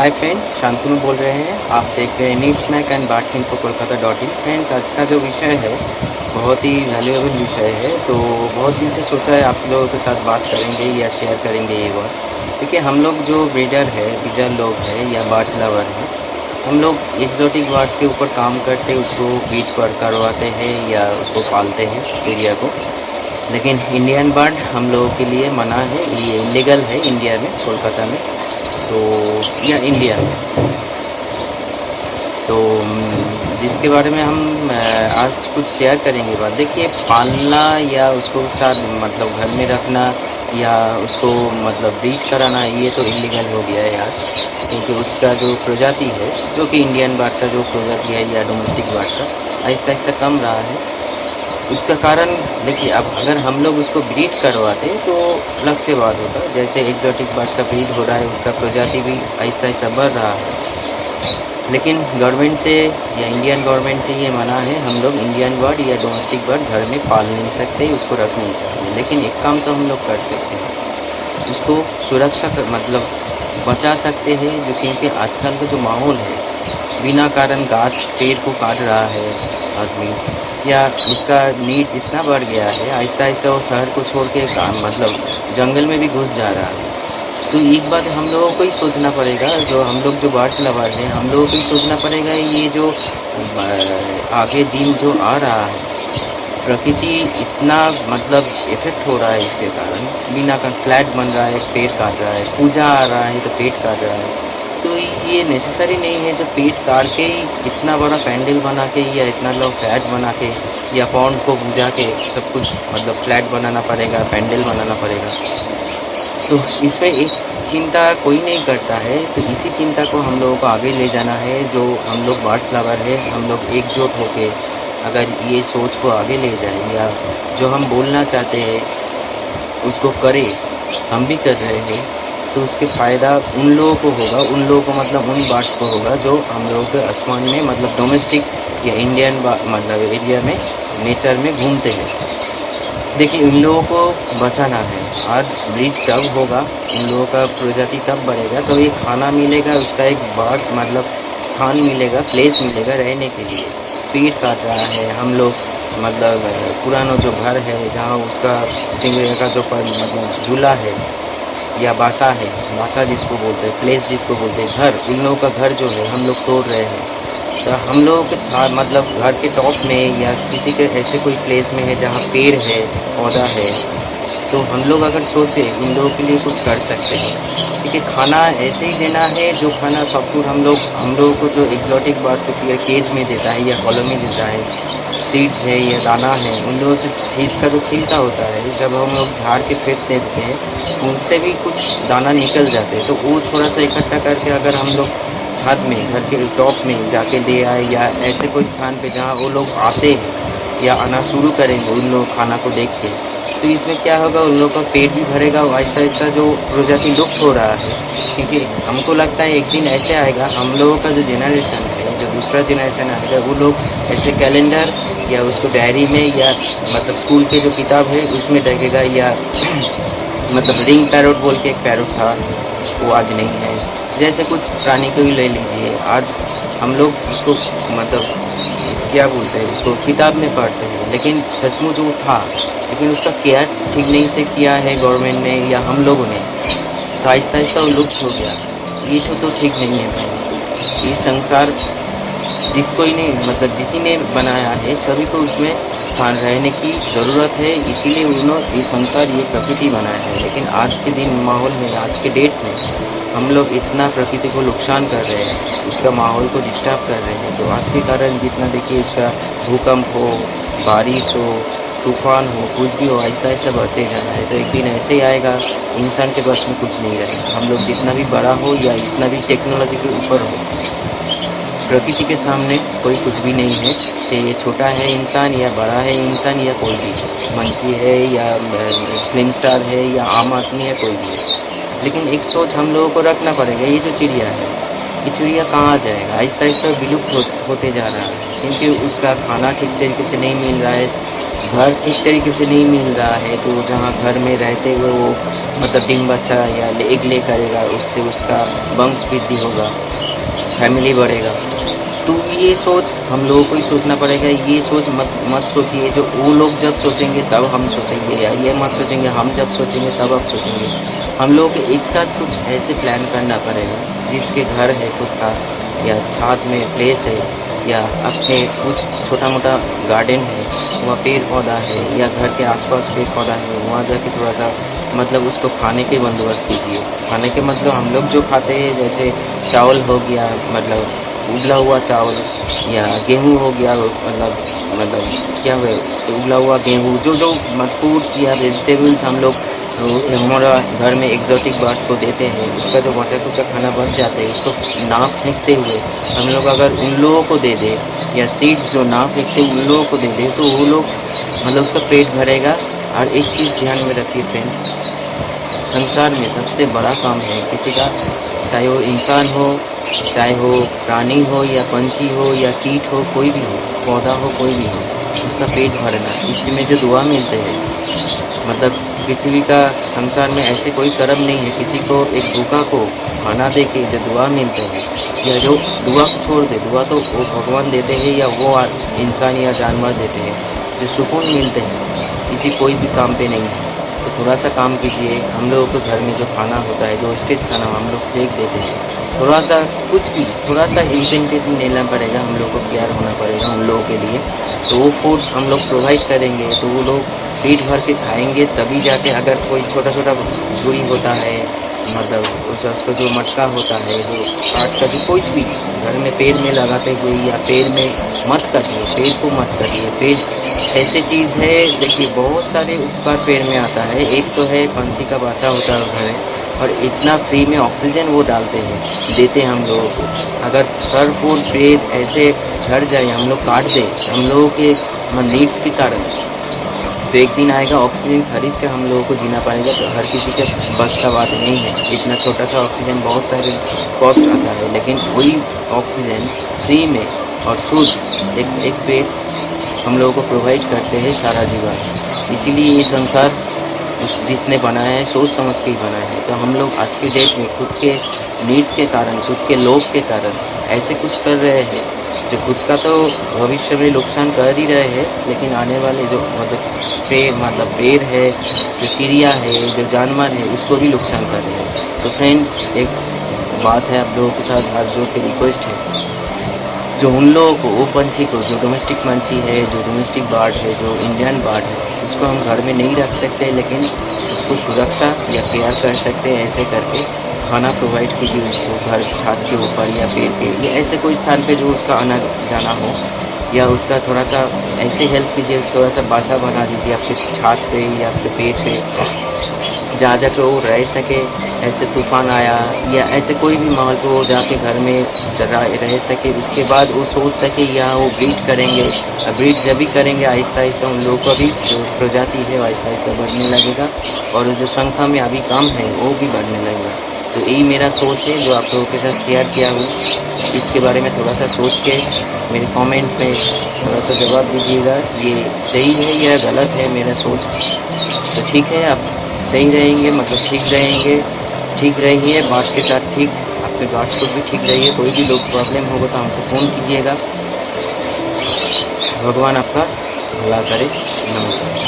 Hi friend, Shantanu बोल रहे हैं। आप देख रहे हैं news snack and bards info कोलकाता.in। फ्रेंड्स, आज का जो विषय है बहुत ही वैल्यूएबल विषय है। तो बहुत दिन से सोचा है आप लोगों के साथ बात करेंगे या शेयर करेंगे ये बात। देखिए, हम लोग जो ब्रीडर लोग हैं या बर्ड्स लवर हैं, हम लोग एक्जोटिक बर्ड्स के ऊपर काम करते, उसको ब्रीड करवाते हैं या उसको पालते हैं चिड़िया को। लेकिन इंडियन बर्ड हम लोगों के लिए मना है, ये इलीगल है इंडिया में, कोलकाता में तो या इंडिया में। तो जिसके बारे में हम आज कुछ शेयर करेंगे बात। देखिए, पालना या उसको साथ मतलब घर में रखना या उसको मतलब ब्रीड कराना, ये तो इलीगल हो गया है आज, क्योंकि उसका जो प्रजाति है, जो कि इंडियन बर्ड का जो प्रजाति है या डोमेस्टिक बर्ड का, आहिस्ता आहिस्ता कम रहा है। उसका कारण देखिए, अब अगर हम लोग उसको ब्रीड करवाते तो अलग से बात होता। जैसे एक्जोटिक बर्ड का ब्रीड हो रहा है, उसका प्रजाति भी आहिस्ता आहिस्ता बढ़ रहा है। लेकिन गवर्नमेंट से या इंडियन गवर्नमेंट से ये मना है, हम लोग इंडियन बर्ड या डोमेस्टिक बर्ड घर में पाल नहीं सकते, उसको रख नहीं सकते। लेकिन एक काम तो हम लोग कर सकते हैं, उसको सुरक्षा मतलब बचा सकते हैं। जो क्योंकि आजकल का जो माहौल है, बिना कारण गाछ पेड़ को काट रहा है आदमी, या उसका नीड इतना बढ़ गया है, आहिस्ता आहिस्ता वो शहर को छोड़ के मतलब जंगल में भी घुस जा रहा है। तो एक बात हम लोगों को ही सोचना पड़ेगा, जो हम लोग जो बर्ड्स लवर हैं, हम लोगों को ही सोचना पड़ेगा, ये जो आगे दिन जो आ रहा है, प्रकृति इतना मतलब इफेक्ट हो रहा है इसके कारण। बिना का फ्लैट बन रहा है, पेड़ काट रहा है, पूजा आ रहा है तो पेड़ काट रहा है। तो ये नेसेसरी नहीं है जो पेड़ काट के ही इतना बड़ा पैंडल बना के या इतना लोग फ्लैट बना के या पौंड को बुझा के सब कुछ मतलब फ्लैट बनाना पड़ेगा, पैंडल बनाना पड़ेगा। तो इसमें एक चिंता कोई नहीं करता है। तो इसी चिंता को हम लोगों को आगे ले जाना है। जो हम लोग बर्ड्स लवर है, हम लोग एकजुट होके अगर ये सोच को आगे ले जाए या जो हम बोलना चाहते हैं उसको करें, हम भी कर रहे हैं, तो उसके फ़ायदा उन लोगों को होगा, उन लोगों को मतलब उन बर्ड्स को होगा जो हम लोगों के आसमान में मतलब डोमेस्टिक या इंडियन मतलब एरिया में नेचर में घूमते हैं। देखिए, इन लोगों को बचाना है। आज ब्रीड तब होगा, इन लोगों का प्रजाति तब बढ़ेगा, तो ये खाना मिलेगा, उसका एक बर्ड मतलब स्थान मिलेगा, प्लेस मिलेगा रहने के लिए। पेड़ काट रहा है हम लोग, मतलब पुराना जो घर है जहाँ उसका चिंगड़िया का जो मतलब झूला है या बासा जिसको बोलते हैं, प्लेस जिसको बोलते हैं, घर, उन लोगों का घर जो है हम लोग तोड़ रहे हैं। तो हम लोगों के मतलब घर के टॉप में या किसी के ऐसे कोई प्लेस में है जहाँ पेड़ है, पौधा है, तो हम लोग अगर सोचे इन लोगों के लिए कुछ कर सकते हैं। क्योंकि खाना ऐसे ही देना है, जो खाना सब कुछ हम लोगों को जो एक्जोटिक बर्ड कुछ या केज में देता है या कॉलोनी में देता है, सीड्स है या दाना है, उन लोगों से चीज़ का जो छिलका होता है, जब हम लोग झाड़ के फेंक देते हैं, उनसे भी कुछ दाना निकल जाते हैं। तो वो थोड़ा सा इकट्ठा करके अगर हम लोग छत में, घर के टॉप में जाके दे आए या ऐसे कोई स्थान पे जहाँ वो लोग आते हैं या आना शुरू करेंगे उन लोग खाना को देख के, तो इसमें क्या होगा, उन लोगों का पेट भी भरेगा। आहिस्ता आहिस्ता जो प्रजाति लुप्त हो रहा है, क्योंकि हमको लगता है एक दिन ऐसे आएगा, हम लोगों का जो जनरेशन है, जो दूसरा जनरेशन आएगा, वो लोग ऐसे कैलेंडर या उसको डायरी में या मतलब स्कूल के जो किताब है उसमें लगेगा, या मतलब रिंग पैरोट बोल के एक पैरोट था, वो आज नहीं है। जैसे कुछ प्राणी को भी ले लीजिए, आज हम लोग उसको मतलब क्या बोलते हैं, उसको किताब में पढ़ते हैं, लेकिन सचमुच वो था, लेकिन उसका केयर ठीक नहीं से किया है गवर्नमेंट ने या हम लोगों ने, तो आहिस्ता आहिस्ता वो लुप्त हो गया। ये सब तो ठीक नहीं है भाई। ये संसार जिसको ही नहीं मतलब जिसी ने बनाया है, सभी को उसमें स्थान रहने की ज़रूरत है। इसीलिए उन्होंने ये संसार, ये प्रकृति बनाया है। लेकिन आज के दिन माहौल में, आज के डेट में हम लोग इतना प्रकृति को नुकसान कर रहे हैं, उसका माहौल को डिस्टर्ब कर रहे हैं। तो आज के कारण जितना देखिए, उसका भूकंप हो, बारिश हो, तूफान हो, कुछ भी हो, आहिस्ता आहिस्ता बढ़ते जा रहा है। तो एक दिन ऐसे ही आएगा, इंसान के बस में कुछ नहीं रहेगा। हम लोग जितना भी बड़ा हो या जितना भी टेक्नोलॉजी के ऊपर हो, प्रकृति के सामने कोई कुछ भी नहीं है। चाहे ये छोटा है इंसान या बड़ा है इंसान या कोई भी, मंकी है या फिल्म स्टार है या आम आदमी है, कोई भी है। लेकिन एक सोच हम लोगों को रखना पड़ेगा, ये जो चिड़िया है, ये चिड़िया कहाँ जाएगा, आहिस्ता आहिस्ता विलुप्त होते जा रहा है, क्योंकि उसका खाना ठीक तरीके से नहीं मिल रहा है, घर ठीक तरीके से नहीं मिल रहा है, तो जहाँ घर में रहते हुए वो मतलब डिम बच्चा या एक ले करेगा, उससे उसका वंश वृद्धि होगा, फैमिली बढ़ेगा। तो ये सोच हम लोगों को ही सोचना पड़ेगा। ये सोच मत मत सोचिए, जो वो लोग जब सोचेंगे तब हम सोचेंगे, या ये मत सोचेंगे हम जब सोचेंगे तब आप सोचेंगे। हम लोगों को एक साथ कुछ ऐसे प्लान करना पड़ेगा, जिसके घर है खुद का, या छत में प्लेस है, या अपने कुछ छोटा-मोटा गार्डन है, वहाँ पेड़-पौधा है, या घर के आस-पास पेड़-पौधा है, वहाँ जाके थोड़ा-सा मतलब उसको खाने के बंदोबस्त कीजिए। खाने के मतलब हम लोग जो खाते हैं, जैसे चावल हो गया, मतलब उबला हुआ चावल, या गेहूँ हो गया, मतलब क्या हुआ, उबला हुआ गेहूँ, जो फ्रूट्स या वेजिटेबल्स हम लोग हमारा घर में एक्सोटिक बर्ड्स को देते हैं, उसका जो बचा-कुचा खाना बच जाता है, उसको ना फेंकते हुए हम लोग अगर उन लोगों को दे दें, या सीड्स जो ना फेंकते उन लोगों को दे दें, तो वो लोग मतलब उसका पेट भरेगा। और एक चीज़ ध्यान में रखिए फ्रेंड, संसार में सबसे बड़ा काम है किसी का, चाहे वो इंसान हो, चाहे वो प्राणी हो, या पंछी हो, या कीट हो, कोई भी हो, पौधा हो, कोई भी हो, उसका पेट भरना। इसमें जो दुआ मिलते हैं, मतलब पृथ्वी का संसार में ऐसे कोई कर्म नहीं है किसी को एक भूखा को खाना दे के जो दुआ मिलते हैं, या जो दुआ को छोड़ दे, दुआ तो वो भगवान देते हैं, या वो इंसान या जानवर देते हैं, जो सुकून मिलते हैं किसी कोई भी काम पे नहीं है। तो थोड़ा सा काम कीजिए। हम लोगों के घर में जो खाना होता है, जो वेस्टेज खाना हम लोग फेंक देते हैं, थोड़ा सा कुछ भी थोड़ा सा इंसेंटिव लेना पड़ेगा, हम लोग को प्यार होना पड़ेगा उन लोगों के लिए। तो वो फूड हम लोग प्रोवाइड करेंगे, तो वो लोग पेट भर के खाएँगे, तभी जाके अगर कोई छोटा-छोटा झुरी होता है, मतलब उसका जो मटका होता है, जो काठ का, जो कुछ भी घर में पेड़ में लगाते हुए, या पेड़ में मत काटिए, पेड़ को मत काटिए। पेड़ ऐसी चीज़ है, देखिए बहुत सारे उपकार पेड़ में आता है। एक तो है पंछी का बासा होता है घर में, और इतना फ्री में ऑक्सीजन वो डालते हैं, देते हैं हम लोगों को। अगर भरपूर पेड़ ऐसे झड़ जाए, हम लोग काट दें हम लोगों के नीड्स के कारण, तो एक दिन आएगा ऑक्सीजन खरीद के हम लोगों को जीना पड़ेगा। तो हर किसी के बस का बात नहीं है, इतना छोटा सा ऑक्सीजन बहुत सारे कॉस्ट आता है, लेकिन वही ऑक्सीजन फ्री में और शुद्ध एक पेड़ हम लोगों को प्रोवाइड करते हैं सारा जीवन। इसीलिए ये संसार जिसने बनाया है सोच समझ के ही बनाया है। तो हम लोग आज के डेट में खुद के नीड्स के कारण, खुद के लोभ के कारण ऐसे कुछ कर रहे हैं, जो उसका तो भविष्य में नुकसान कर ही रहे हैं, लेकिन आने वाले जो मतलब पेड़ है, जो चिड़िया है, जो जानवर है, उसको भी नुकसान कर रहे हैं। तो फ्रेंड, एक बात है आप लोगों के साथ हाथ जोड़ के रिक्वेस्ट है, जो उन लोगों को, वो पंछी को, जो डोमेस्टिक पंछी है, जो डोमेस्टिक बर्ड है, जो इंडियन बर्ड है, उसको हम घर में नहीं रख सकते, लेकिन उसको सुरक्षा या केयर कर सकते हैं। ऐसे करके खाना प्रोवाइड कीजिए उसको, घर छत के ऊपर या पेड़ पे, या ऐसे कोई स्थान पे जो उसका आना जाना हो, या उसका थोड़ा सा ऐसे हेल्प कीजिए, थोड़ा सा बासा बना दीजिए आपके छत पे या आपके पेड़ पे, जहाँ जाके वो रह सके। ऐसे तूफान आया या ऐसे कोई भी माहौल पे वो जाके घर में रह सके, उसके बाद वो सोच सके, या वो ब्रीड करेंगे। ब्रीड जब भी करेंगे, आहिस्ता आहिस्ता उन लोगों का भी जो प्रजाति है वो आहिस्ता आहिस्ता बढ़ने लगेगा, और जो संख्या में अभी कम है वो भी बढ़ने लगेगा। तो यही मेरा सोच है जो आप लोगों के साथ शेयर किया हूँ। इसके बारे में थोड़ा सा सोच के मेरे कमेंट्स में थोड़ा सा जवाब दीजिएगा, ये सही है या गलत है मेरा सोच। तो ठीक है, आप सही रहेंगे, मतलब ठीक रहेंगे, ठीक रहिए, बात के साथ ठीक, आपके गार्ड्स को भी ठीक रहिए। कोई भी लोग प्रॉब्लम होगा तो हमको फ़ोन कीजिएगा। भगवान आपका भला करे। नमस्कार।